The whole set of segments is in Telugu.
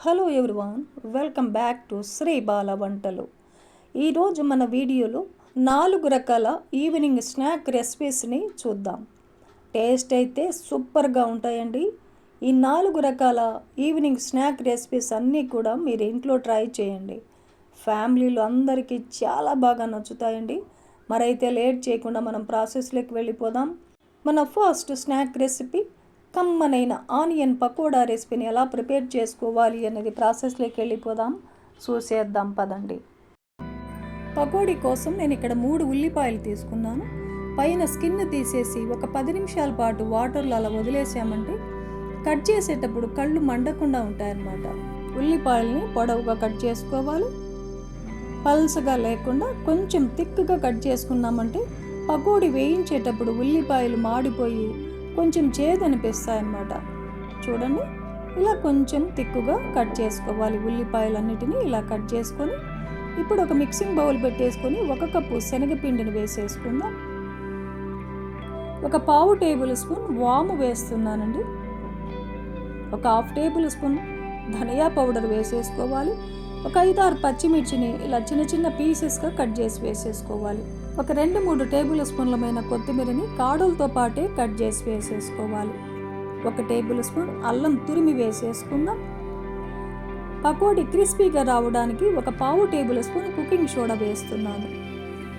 Hello everyone, welcome back to Sri Bala Vantalu. ఈరోజు మన వీడియోలో 4 రకాల ఈవినింగ్ స్నాక్ రెసిపీస్ని చూద్దాం. టేస్ట్ అయితే సూపర్గా ఉంటాయండి. ఈ 4 రకాల ఈవినింగ్ స్నాక్ రెసిపీస్ అన్నీ కూడా మీరు ఇంట్లో ట్రై చేయండి. ఫ్యామిలీలో అందరికీ చాలా బాగా నచ్చుతాయండి. మరైతే లేట్ చేయకుండా మనం ప్రాసెస్లోకి వెళ్ళిపోదాం. మన ఫస్ట్ స్నాక్ రెసిపీ కమ్మనైన ఆనియన్ పకోడా రెసిపీని ఎలా ప్రిపేర్ చేసుకోవాలి అనేది ప్రాసెస్లోకి వెళ్ళిపోదాం. చూసేద్దాం పదండి. పకోడీ కోసం నేను ఇక్కడ 3 ఉల్లిపాయలు తీసుకున్నాను. పైన స్కిన్ తీసేసి ఒక 10 నిమిషాల పాటు వాటర్లో అలా వదిలేసామంటే కట్ చేసేటప్పుడు కళ్ళు మండకుండా ఉంటాయన్నమాట. ఉల్లిపాయల్ని పొడవుగా కట్ చేసుకోవాలి. పల్సగా లేకుండా కొంచెం థిక్గా కట్ చేసుకున్నామంటే పకోడీ వేయించేటప్పుడు ఉల్లిపాయలు మాడిపోయి కొంచెం చేదు అనిపిస్తాయన్నమాట. చూడండి, ఇలా కొంచెం థిక్గా కట్ చేసుకోవాలి. ఉల్లిపాయలన్నిటినీ ఇలా కట్ చేసుకొని ఇప్పుడు ఒక మిక్సింగ్ బౌల్ పెట్టేసుకొని 1 కప్పు శనగపిండిని వేసేసుకుందాం. ఒక 1/2 టేబుల్ స్పూన్ వాము వేస్తున్నానండి. ఒక 1/2 టేబుల్ స్పూన్ ధనియా పౌడర్ వేసేసుకోవాలి. ఒక 5-6 పచ్చిమిర్చిని ఇలా చిన్న చిన్న పీసెస్గా కట్ చేసి వేసేసుకోవాలి. ఒక 2-3 టేబుల్ స్పూన్లమైన కొత్తిమీరని కాడలతో పాటే కట్ చేసి వేసేసుకోవాలి. 1 టేబుల్ స్పూన్ అల్లం తురిమి వేసేసుకుందాం. పకోడీ క్రిస్పీగా రావడానికి ఒక 1/2 టేబుల్ స్పూన్ కుకింగ్ సోడా వేస్తున్నాను.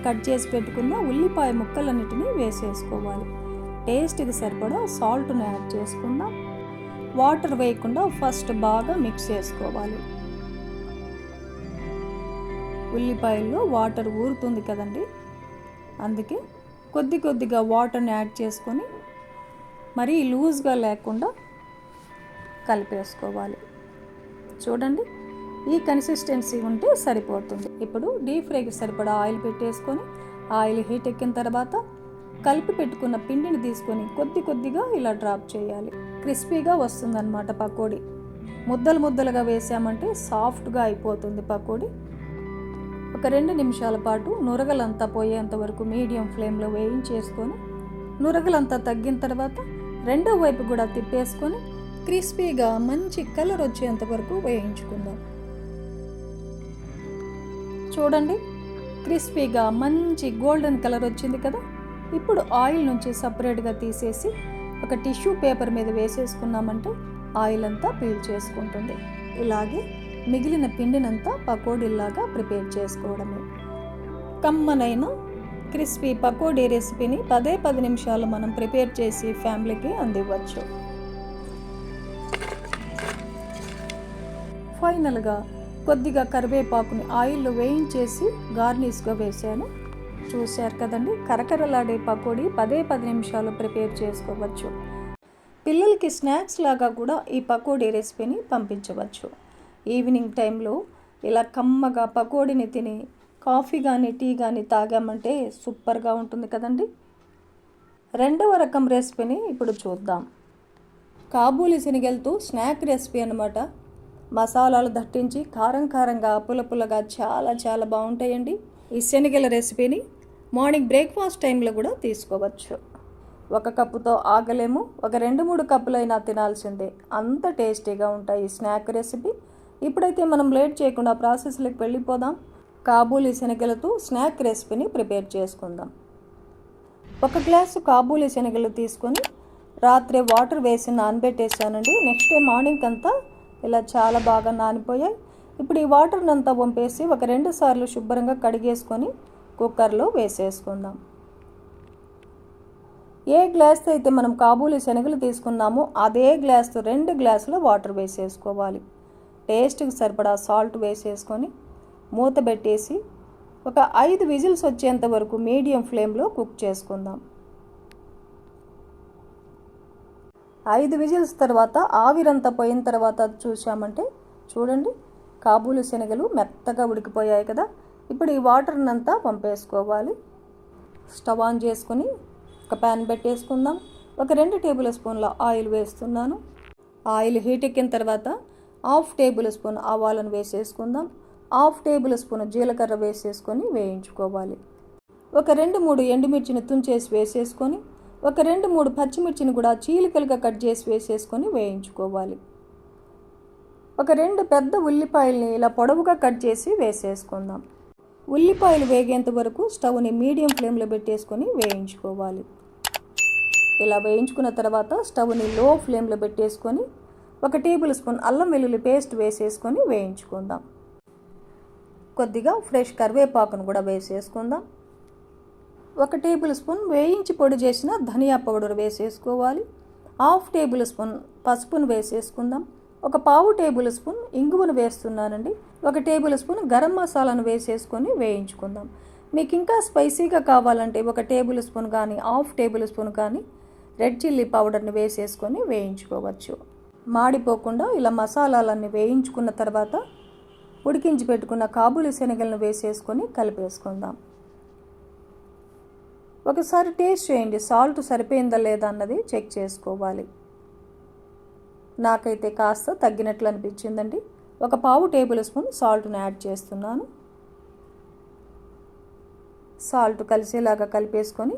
కట్ చేసి పెట్టుకున్న ఉల్లిపాయ ముక్కలన్నిటినీ వేసేసుకోవాలి. టేస్ట్కి సరిపడా సాల్ట్ను యాడ్ చేసుకుందాం. వాటర్ వేయకుండా ఫస్ట్ బాగా మిక్స్ చేసుకోవాలి. ఉల్లిపాయల్లో వాటర్ ఊరుతుంది కదండి, అందుకే కొద్దిగా వాటర్ని యాడ్ చేసుకొని మరీ లూజ్గా లేకుండా కలిపేసుకోవాలి. చూడండి, ఈ కన్సిస్టెన్సీ ఉంటే సరిపోతుంది. ఇప్పుడు డీప్ ఫ్రైకి సరిపడా ఆయిల్ పెట్టేసుకొని ఆయిల్ హీట్ ఎక్కిన తర్వాత కలిపి పెట్టుకున్న పిండిని తీసుకొని కొద్దిగా ఇలా డ్రాప్ చేయాలి. క్రిస్పీగా వస్తుందన్నమాట పకోడీ. ముద్దలుగా వేసామంటే సాఫ్ట్గా అయిపోతుంది పకోడీ. ఒక 2 నిమిషాల పాటు నురగలంతా పోయేంత వరకు మీడియం ఫ్లేమ్లో వేయించేసుకొని నురగలంతా తగ్గిన తర్వాత రెండో వైపు కూడా తిప్పేసుకొని క్రిస్పీగా మంచి కలర్ వచ్చేంత వరకు వేయించుకుందాం. చూడండి, క్రిస్పీగా మంచి గోల్డెన్ కలర్ వచ్చింది కదా. ఇప్పుడు ఆయిల్ నుంచి సపరేట్గా తీసేసి ఒక టిష్యూ పేపర్ మీద వేసేసుకున్నామంటే ఆయిల్ అంతా పీల్ చేసుకుంటుంది. ఇలాగే మిగిలిన పిండినంతా పకోడీలాగా ప్రిపేర్ చేసుకోవడమే. కమ్మనైన క్రిస్పీ పకోడీ రెసిపీని 10 నిమిషాలు మనం ప్రిపేర్ చేసి ఫ్యామిలీకి అందివ్వచ్చు. ఫైనల్గా కొద్దిగా కరివేపాకుని ఆయిల్లో వేయించేసి గార్నిష్గా వేసాను. చూశారు కదండి, కరకరలాడే పకోడీ 10 నిమిషాలు ప్రిపేర్ చేసుకోవచ్చు. పిల్లలకి స్నాక్స్ లాగా కూడా ఈ పకోడీ రెసిపీని పంపించవచ్చు. ఈవినింగ్ టైంలో ఇలా కమ్మగా పకోడీని తిని కాఫీ కానీ టీ కానీ తాగామంటే సూపర్గా ఉంటుంది కదండి. రెండవ రకం రెసిపీని ఇప్పుడు చూద్దాం. కాబూలి శనగలతో స్నాక్ రెసిపీ అన్నమాట. మసాలాలు దట్టించి కారంగా పుల్లగా చాలా బాగుంటాయండి. ఈ శనగల రెసిపీని మార్నింగ్ బ్రేక్ఫాస్ట్ టైంలో కూడా తీసుకోవచ్చు. 1 కప్పుతో ఆగలేము, ఒక 2-3 కప్పులైనా తినాల్సిందే. అంత టేస్టీగా ఉంటాయి ఈ స్నాక్ రెసిపీ. ఇప్పుడైతే మనం లేట్ చేయకుండా ప్రాసెస్లోకి వెళ్ళిపోదాం. కాబూలి శనగలతో స్నాక్ రెసిపీని ప్రిపేర్ చేసుకుందాం. 1 గ్లాసు కాబూలి శనగలు తీసుకొని రాత్రి వాటర్ వేసి నానబెట్టేసానండి. నెక్స్ట్ డే మార్నింగ్ అంతా ఇలా చాలా బాగా నానిపోయాయి. ఇప్పుడు ఈ వాటర్ని అంతా వంపేసి ఒక 2 సార్లు శుభ్రంగా కడిగేసుకొని కుక్కర్లో వేసేసుకుందాం. ఏ గ్లాస్తో అయితే మనం కాబూలి శనగలు తీసుకున్నామో అదే గ్లాస్తో 2 గ్లాసుల వాటర్ వేసేసుకోవాలి. టేస్ట్కి సరిపడా సాల్ట్ వేసేసుకొని మూత పెట్టేసి ఒక 5 విజిల్స్ వచ్చేంత వరకు మీడియం ఫ్లేమ్లో కుక్ చేసుకుందాం. 5 విజిల్స్ తర్వాత ఆవిరంతా పోయిన తర్వాత చూసామంటే చూడండి, కాబూలి శనగలు మెత్తగా ఉడికిపోయాయి కదా. ఇప్పుడు ఈ వాటర్ని అంతా పంపేసుకోవాలి. స్టవ్ ఆన్ చేసుకొని ఒక ప్యాన్ పెట్టేసుకుందాం. ఒక 2 టేబుల్ స్పూన్ల ఆయిల్ వేస్తున్నాను. ఆయిల్ హీట్ ఎక్కిన తర్వాత 1/2 టేబుల్ స్పూన్ ఆవాలను వేసేసుకుందాం. 1/2 టేబుల్ స్పూన్ జీలకర్ర వేసేసుకొని వేయించుకోవాలి. ఒక 2-3 ఎండుమిర్చిని తుంచేసి వేసేసుకొని ఒక 2-3 పచ్చిమిర్చిని కూడా చీలికలుగా కట్ చేసి వేసేసుకొని వేయించుకోవాలి. ఒక 2 పెద్ద ఉల్లిపాయల్ని ఇలా పొడవుగా కట్ చేసి వేసేసుకుందాం. ఉల్లిపాయలు వేగేంత వరకు స్టవ్ని మీడియం ఫ్లేమ్లో పెట్టేసుకొని వేయించుకోవాలి. ఇలా వేయించుకున్న తర్వాత స్టవ్ని లో ఫ్లేమ్లో పెట్టేసుకొని 1 టేబుల్ స్పూన్ అల్లం వెల్లుల్లి పేస్ట్ వేసేసుకొని వేయించుకుందాం. కొద్దిగా ఫ్రెష్ కరివేపాకును కూడా వేసేసుకుందాం. 1 టేబుల్ స్పూన్ వేయించి పొడి చేసిన ధనియా పౌడర్ వేసేసుకోవాలి. 1/2 టేబుల్ స్పూన్ పసుపును వేసేసుకుందాం. 1/4 టేబుల్ స్పూన్ ఇంగువను వేస్తున్నానండి. 1 టేబుల్ స్పూన్ గరం మసాలాను వేసేసుకొని వేయించుకుందాం. మీకు ఇంకా స్పైసీగా కావాలంటే 1 టేబుల్ స్పూన్ కానీ 1/2 టేబుల్ స్పూన్ కానీ రెడ్ చిల్లీ పౌడర్ని వేసేసుకొని వేయించుకోవచ్చు. మాడిపోకుండా ఇలా మసాలాలన్నీ వేయించుకున్న తర్వాత ఉడికించి పెట్టుకున్న కాబూలి శనగలను వేసేసుకొని కలిపేసుకుందాం. ఒకసారి టేస్ట్ చేయండి, సాల్ట్ సరిపోయిందా లేదా అన్నది చెక్ చేసుకోవాలి. నాకైతే కాస్త తగ్గినట్లు అనిపించిందండి. 1/4 టేబుల్ స్పూన్ సాల్ట్ను యాడ్ చేస్తున్నాను. సాల్ట్ కలిసేలాగా కలిపేసుకొని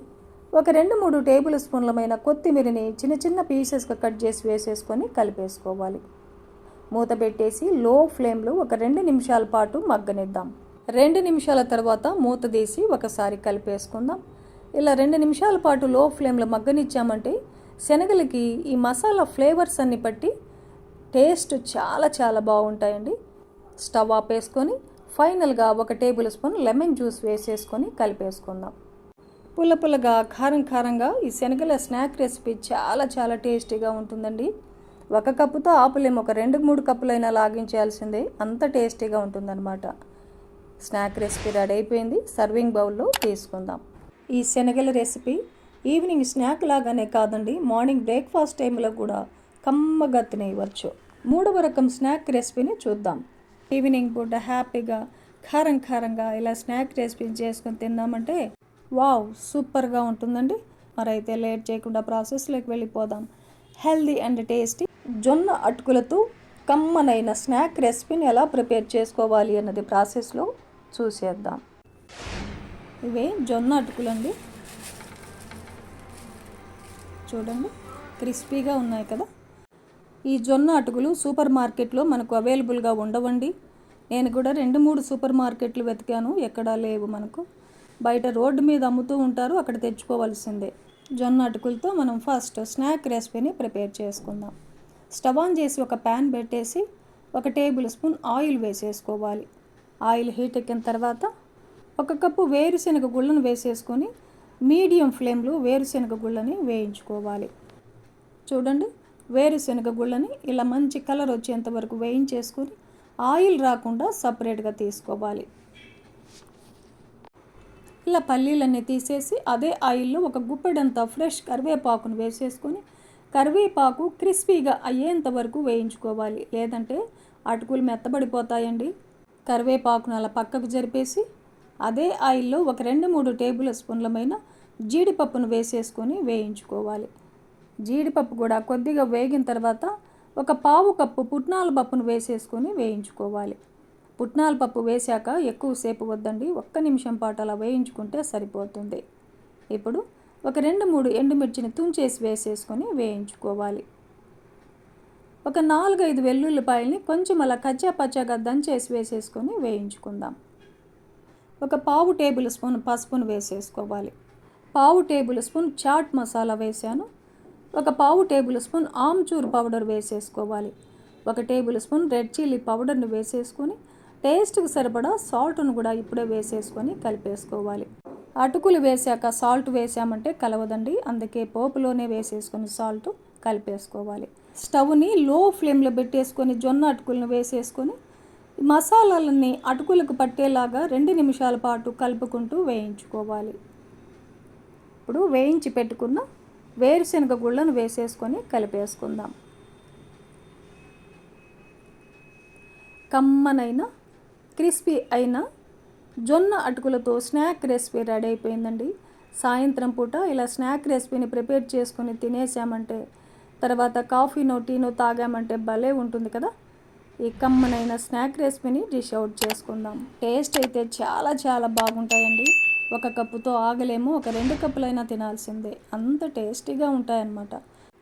2-3 టేబుల్ స్పూన్లమైన కొత్తిమీరని చిన్న చిన్న పీసెస్గా కట్ చేసి వేసేసుకొని కలిపేసుకోవాలి. మూత పెట్టేసి లో ఫ్లేమ్లో 2 నిమిషాల పాటు మగ్గనిద్దాం. 2 నిమిషాల తర్వాత మూత తీసి ఒకసారి కలిపేసుకుందాం. ఇలా 2 నిమిషాల పాటు లో ఫ్లేమ్లో మగ్గనిచ్చామంటే శనగలకి ఈ మసాలా ఫ్లేవర్స్ అన్ని పట్టి టేస్ట్ చాలా చాలా బాగుంటాయండి. స్టవ్ ఆపేసుకొని ఫైనల్గా 1 టేబుల్ స్పూన్ లెమన్ జ్యూస్ వేసేసుకొని కలిపేసుకుందాం. పుల్ల పుల్లగా కారం కారంగా ఈ శనగల స్నాక్ రెసిపీ చాలా చాలా టేస్టీగా ఉంటుందండి. 1 కప్పుతో ఆపులేము, ఒక 2-3 కప్పులైనా లాగించాల్సిందే, అంత టేస్టీగా ఉంటుందన్నమాట. స్నాక్ రెసిపీ రెడీ అయిపోయింది. సర్వింగ్ బౌల్లో తీసుకుందాం. ఈ శనగల రెసిపీ ఈవినింగ్ స్నాక్ లాగానే కాదండి, మార్నింగ్ బ్రేక్ఫాస్ట్ టైంలో కూడా కమ్మగా తినేయవచ్చు. 3వ రకం స్నాక్ రెసిపీని చూద్దాం. ఈవినింగ్ పూట హ్యాపీగా కారం కారంగా ఇలా స్నాక్ రెసిపీ చేసుకొని తిన్నామంటే వావ్ సూపర్గా ఉంటుందండి. మరైతే లేట్ చేయకుండా ప్రాసెస్లోకి వెళ్ళిపోదాం. హెల్దీ అండ్ టేస్టీ జొన్న అటుకులతో కమ్మనైన స్నాక్ రెసిపీని ఎలా ప్రిపేర్ చేసుకోవాలి అన్నది ప్రాసెస్లో చూసేద్దాం. ఇవే జొన్న అటుకులండి, చూడండి క్రిస్పీగా ఉన్నాయి కదా. ఈ జొన్న అటుకులు సూపర్ మార్కెట్లో మనకు అవైలబుల్గా ఉండవండి. నేను కూడా 2-3 సూపర్ మార్కెట్లు వెతికాను, ఎక్కడా లేవు మనకు. బయట రోడ్డు మీద అమ్ముతూ ఉంటారు, అక్కడ తెచ్చుకోవాల్సిందే. జొన్న అటుకులతో మనం ఫస్ట్ స్నాక్ రెసిపీని ప్రిపేర్ చేసుకుందాం. స్టవ్ ఆన్ చేసి ఒక ప్యాన్ పెట్టేసి 1 టేబుల్ స్పూన్ ఆయిల్ వేసేసుకోవాలి. ఆయిల్ హీట్ ఎక్కిన తర్వాత 1 కప్పు వేరుశనగ గుళ్ళను వేసేసుకొని మీడియం ఫ్లేమ్లో వేరుశనగ గుళ్ళని వేయించుకోవాలి. చూడండి, వేరుశనగ గుళ్ళని ఇలా మంచి కలర్ వచ్చేంత వరకు వేయించేసుకొని ఆయిల్ రాకుండా సపరేట్గా తీసుకోవాలి. ఇలా పల్లీలన్నీ తీసేసి అదే ఆయిల్లో 1 గుప్పెడంత ఫ్రెష్ కరివేపాకును వేసేసుకొని కరివేపాకు క్రిస్పీగా అయ్యేంత వరకు వేయించుకోవాలి, లేదంటే అటుకులు మెత్తబడిపోతాయండి. కరివేపాకును అలా పక్కకు జరిపేసి అదే ఆయిల్లో 2-3 టేబుల్ స్పూన్లమైన జీడిపప్పును వేసేసుకొని వేయించుకోవాలి. జీడిపప్పు కూడా కొద్దిగా వేగిన తర్వాత 1/4 కప్పు పుట్నాల పప్పును వేసేసుకొని వేయించుకోవాలి. పుట్నాల పప్పు వేశాక ఎక్కువసేపు వద్దండి, 1 నిమిషం పాటు అలా వేయించుకుంటే సరిపోతుంది. ఇప్పుడు 2-3 ఎండుమిర్చిని తుంచేసి వేసేసుకొని వేయించుకోవాలి. 4-5 వెల్లుల్లిపాయల్ని కొంచెం అలా కచ్చా పచ్చాగా దంచేసి వేసేసుకొని వేయించుకుందాం. 1/4 టేబుల్ స్పూన్ పసుపును వేసేసుకోవాలి. 1/4 టేబుల్ స్పూన్ చాట్ మసాలా వేసాను. 1/4 టేబుల్ స్పూన్ ఆమ్చూర్ పౌడర్ వేసేసుకోవాలి. 1 టేబుల్ స్పూన్ రెడ్ చిల్లీ పౌడర్ని వేసేసుకొని టేస్ట్కి సరిపడా సాల్ట్ను కూడా ఇప్పుడే వేసేసుకొని కలిపేసుకోవాలి. అటుకులు వేసాక సాల్ట్ వేసామంటే కలవదండి, అందుకే పోపులోనే వేసేసుకొని సాల్ట్ కలిపేసుకోవాలి. స్టవ్ని లో ఫ్లేమ్లో పెట్టేసుకొని జొన్న అటుకులను వేసేసుకొని మసాలాలన్నీ అటుకులకు పట్టేలాగా 2 నిమిషాల పాటు కలుపుకుంటూ వేయించుకోవాలి. ఇప్పుడు వేయించి పెట్టుకున్న వేరుశనగ గుళ్ళను వేసేసుకొని కలిపేసుకుందాం. కమ్మనైన క్రిస్పీ అయిన జొన్న అటుకులతో స్నాక్ రెసిపీ రెడీ అయిపోయిందండి. సాయంత్రం పూట ఇలా స్నాక్ రెసిపీని ప్రిపేర్ చేసుకొని తినేసామంటే తర్వాత కాఫీనో టీనో తాగామంటే భలే ఉంటుంది కదా. ఈ కమ్మనైన స్నాక్ రెసిపీని డిష్ అవుట్ చేసుకుందాం. టేస్ట్ అయితే చాలా చాలా బాగుంటాయండి. 1 కప్పుతో ఆగలేము, 2 కప్పులైనా తినాల్సిందే, అంత టేస్టీగా ఉంటాయన్నమాట.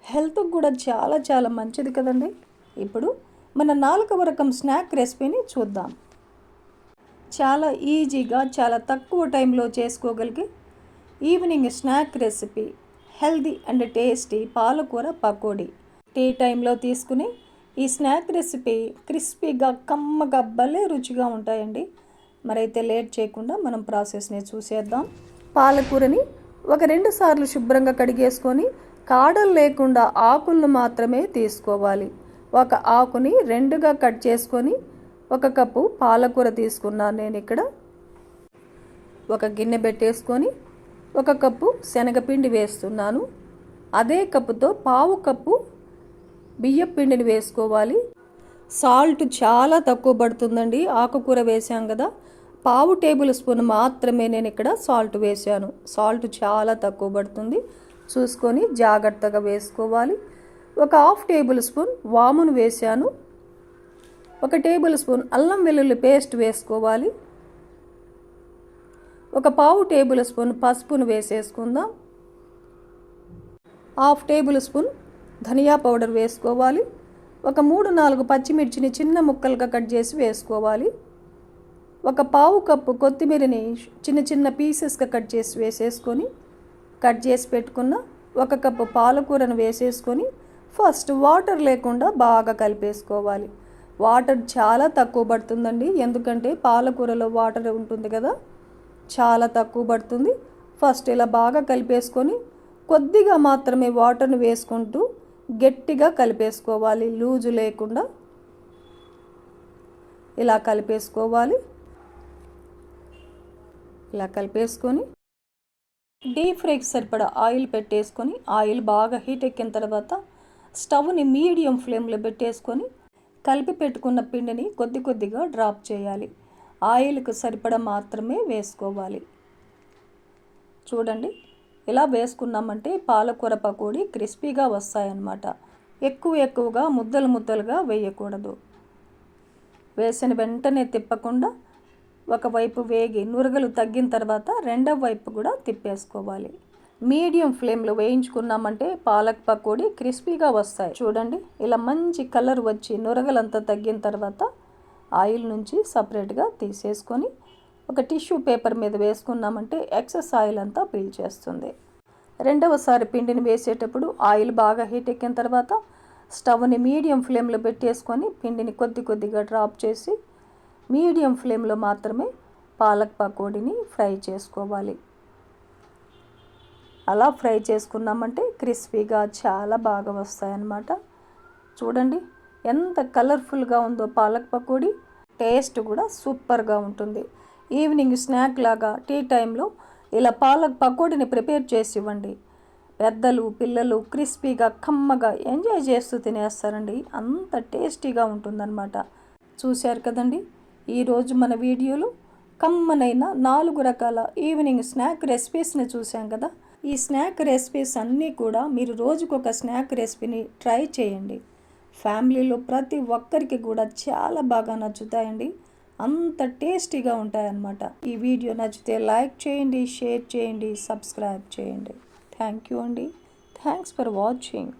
హెల్త్కి కూడా చాలా చాలా మంచిది కదండి. ఇప్పుడు మన 4వ రకం స్నాక్ రెసిపీని చూద్దాం. చాలా ఈజీగా చాలా తక్కువ టైంలో చేసుకోగలిగే evening snack recipe healthy and tasty పాలకూర పకోడీ. టీ టైంలో తీసుకుని ఈ స్నాక్ రెసిపీ క్రిస్పీగా కమ్మగా భలే రుచిగా ఉంటాయండి. మరైతే లేట్ చేయకుండా మనం ప్రాసెస్ని చూసేద్దాం. పాలకూరని ఒక 2 సార్లు శుభ్రంగా కడిగేసుకొని కాడలు లేకుండా ఆకులను మాత్రమే తీసుకోవాలి. ఒక ఆకుని 2గా కట్ చేసుకొని 1 కప్పు పాలకూర తీసుకున్నాను నేను ఇక్కడ. ఒక గిన్నె పెట్టేసుకొని 1 కప్పు శనగపిండి వేస్తున్నాను. అదే కప్పుతో 1/2 కప్పు బియ్యం పిండిని వేసుకోవాలి. సాల్ట్ చాలా తక్కువ పడుతుందండి, ఆకుకూర వేసాం కదా. 1/2 టేబుల్ స్పూన్ మాత్రమే నేను ఇక్కడ సాల్ట్ వేసాను. సాల్ట్ చాలా తక్కువ పడుతుంది, చూసుకొని జాగ్రత్తగా వేసుకోవాలి. ఒక 1/2 టేబుల్ స్పూన్ వామును వేసాను. 1 టేబుల్ స్పూన్ అల్లం వెల్లుల్లి పేస్ట్ వేసుకోవాలి. 1/2 టేబుల్ స్పూన్ పసుపును వేసేసుకుందాం. 1/2 టేబుల్ స్పూన్ ధనియా పౌడర్ వేసుకోవాలి. ఒక 3-4 పచ్చిమిర్చిని చిన్న ముక్కలుగా కట్ చేసి వేసుకోవాలి. 1/4 కప్పు కొత్తిమీరని చిన్న చిన్న పీసెస్గా కట్ చేసి వేసేసుకొని, కట్ చేసి పెట్టుకున్న 1 కప్పు పాలకూరను వేసేసుకొని ఫస్ట్ వాటర్ లేకుండా బాగా కలిపేసుకోవాలి. వాటర్ చాలా తక్కువ పడుతుందండి, ఎందుకంటే పాలకూరలో వాటర్ ఉంటుంది కదా, చాలా తక్కువ పడుతుంది. ఫస్ట్ ఇలా బాగా కలిపేసుకొని కొద్దిగా మాత్రమే వాటర్ని వేసుకుంటూ గట్టిగా కలిపేసుకోవాలి, లూజు లేకుండా ఇలా కలిపేసుకోవాలి. ఇలా కలిపేసుకొని డీప్ ఫ్రైకి సరిపడా ఆయిల్ పెట్టేసుకొని, ఆయిల్ బాగా హీట్ ఎక్కిన తర్వాత స్టవ్ని మీడియం ఫ్లేమ్లో పెట్టేసుకొని కలిపి పెట్టుకున్న పిండిని కొద్ది కొద్దిగా డ్రాప్ చేయాలి. ఆయిల్కి సరిపడా మాత్రమే వేసుకోవాలి. చూడండి, ఇలా వేసుకున్నామంటే పాలకూర పకోడీ క్రిస్పీగా వస్తాయన్నమాట. ఎక్కువగా ముద్దలుగా వేయకూడదు. వేసిన వెంటనే తిప్పకుండా ఒకవైపు వేగి నురగలు తగ్గిన తర్వాత రెండవ వైపు కూడా తిప్పేసుకోవాలి. మీడియం ఫ్లేమ్లో వేయించుకున్నామంటే పాలక్ పకోడీ క్రిస్పీగా వస్తాయి. చూడండి, ఇలా మంచి కలర్ వచ్చి నురగలంతా తగ్గిన తర్వాత ఆయిల్ నుంచి సపరేట్గా తీసేసుకొని ఒక టిష్యూ పేపర్ మీద వేసుకున్నామంటే ఎక్సెస్ ఆయిల్ అంతా పీల్చేస్తుంది. రెండవసారి పిండిని వేసేటప్పుడు ఆయిల్ బాగా హీట్ ఎక్కిన తర్వాత స్టవ్ని మీడియం ఫ్లేమ్లో పెట్టేసుకొని పిండిని కొద్దిగా డ్రాప్ చేసి మీడియం ఫ్లేమ్లో మాత్రమే పాలక్ పకోడీని ఫ్రై చేసుకోవాలి. అలా ఫ్రై చేసుకున్నామంటే క్రిస్పీగా చాలా బాగా వస్తాయన్నమాట. చూడండి ఎంత కలర్ఫుల్గా ఉందో పాలక్ పకోడీ, టేస్ట్ కూడా సూపర్గా ఉంటుంది. ఈవినింగ్ స్నాక్ లాగా టీ టైంలో ఇలా పాలక్ పకోడీని ప్రిపేర్ చేసి ఇవ్వండి. పెద్దలు పిల్లలు క్రిస్పీగా కమ్మగా ఎంజాయ్ చేస్తూ తినేస్తారండి, అంత టేస్టీగా ఉంటుందన్నమాట. చూశారు కదండి, ఈరోజు మన వీడియోలో కమ్మనైన 4 రకాల ఈవినింగ్ స్నాక్ రెసిపీస్ని చూసాం కదా. ఈ స్నాక్ రెసిపీస్ అన్నీ కూడా మీరు రోజుకొక స్నాక్ రెసిపీని ట్రై చేయండి. ఫ్యామిలీలో ప్రతి ఒక్కరికి కూడా చాలా బాగా నచ్చుతాయండి, అంత టేస్టీగా ఉంటాయన్నమాట. ఈ వీడియో నచ్చితే లైక్ చేయండి, షేర్ చేయండి, సబ్స్క్రైబ్ చేయండి. థ్యాంక్ యూ అండి. Thanks for watching.